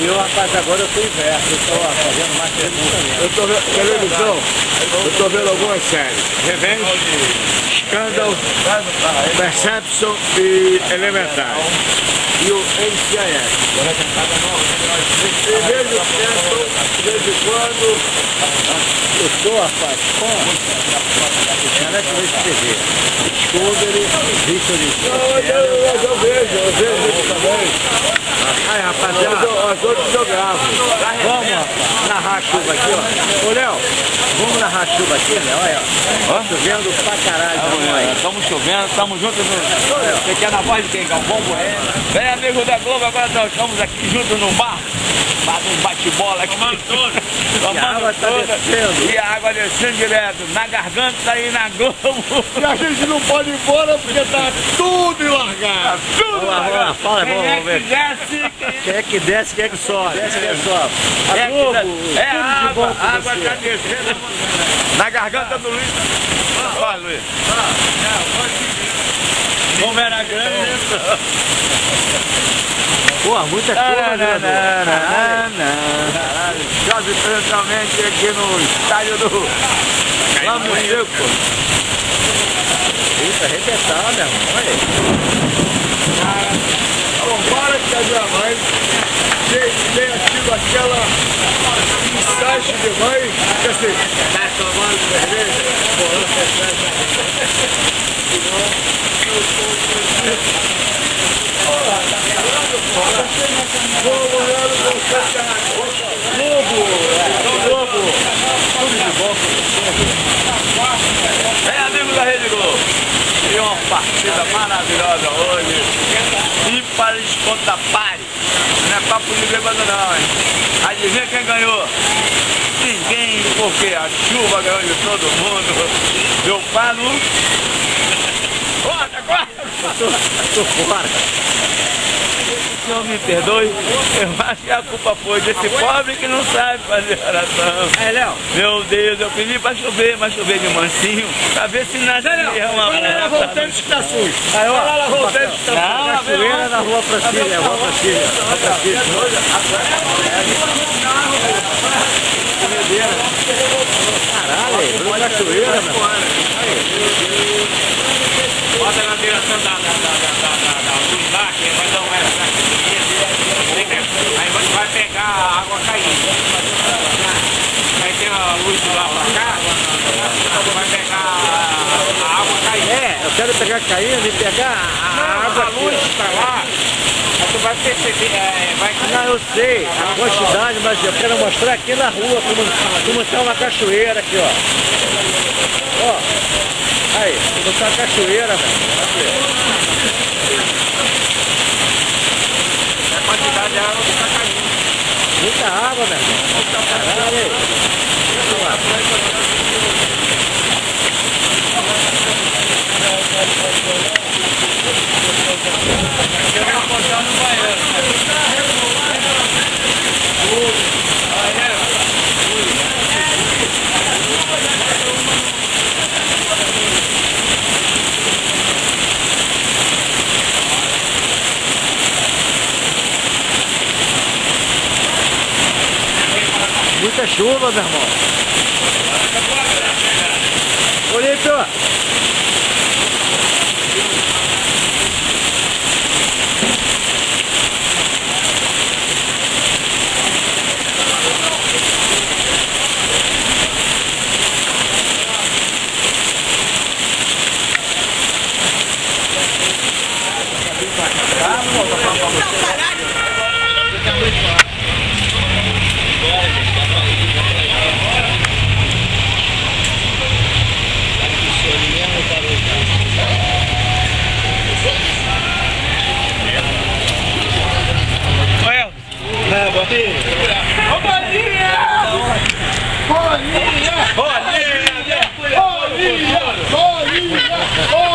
E eu, rapaz, agora eu tô inverso, eu tô fazendo mais perguntas. Eu tô vendo televisão, eu tô vendo algumas séries. Revenge, Scandal, Perception e Elementar. E o NCIS. E vejo o Scandal, de vez em quando. Eu tô, rapaz, canal de TV. Discovery, Victory. Eu vejo isso também. Aí, rapaziada, Os outros jogavam. vamos narrar a chuva aqui, ó. Ô, Léo, vamos narrar a chuva aqui, Léo, olha, ó. Chovendo pra caralho. Estamos chovendo, estamos juntos no... Você quer na voz de quem? Galvão Bueno. Bem, amigo da Globo, agora nós estamos aqui juntos no bar. Um bate-bola aqui. Tomando tudo. E a água tá descendo. E a água descendo direto, na garganta e na Globo. E a gente não pode ir embora porque tá tudo largado. Vamos lá, fala, vamos ver. Desce, Quem é que desce, quem é que sobe? Desce, quem é que sobe. É A Globo, a tudo de bom água, pra a água você. tá descendo na garganta do Luiz. Vai, Luiz. Vamos ver na grande. Pô, muita coisa, Chove totalmente aqui no estádio do Lamo Seco. Isso, arrebentar, meu irmão, olha aí. Tomara que a minha mãe tenha tido aquela insight de mãe, que assim, tá tomando cerveja? É, amigo da Rede Globo. E uma partida maravilhosa hoje. Ímpar contra pare. Não é papo de bêbado não, hein? Adivinha quem ganhou? Ninguém, porque a chuva ganhou de todo mundo. Deu pá no... Corta! Tô fora. O senhor me perdoe, eu acho que a culpa foi desse pobre que não sabe fazer oração. É, Léo. Meu Deus, eu pedi pra chover, mas chover de mansinho, pra ver se nascia uma... Vai lá na Voltante que tá sujo. Aí, ó. Vai lá na Voltante que tá sujo. Não, Cachoeira na Rua Brasília, Rua Brasília. Rua Brasília. Caralho, aí, Bruno Cachoeira, meu. Bota na direção da luz lá, que vai dar uma aí vai pegar a água caindo. Aí tem a luz lá pra cá, vai pegar a água caindo. É, eu quero pegar caindo e pegar a água. A luz tá lá, aí tu vai perceber, vai... Não, eu sei a quantidade, mas eu quero mostrar aqui na rua como tá uma cachoeira aqui, ó. Ó, aí, como tá uma cachoeira, velho. A quantidade de água que tá caindo. Muita água, meu irmão. Caralho, aí. Vamos lá. Eu vou botar no banheiro. Muita chuva, meu irmão. Olímpio! Bolinha! Bolinha! Bolinha! Bolinha!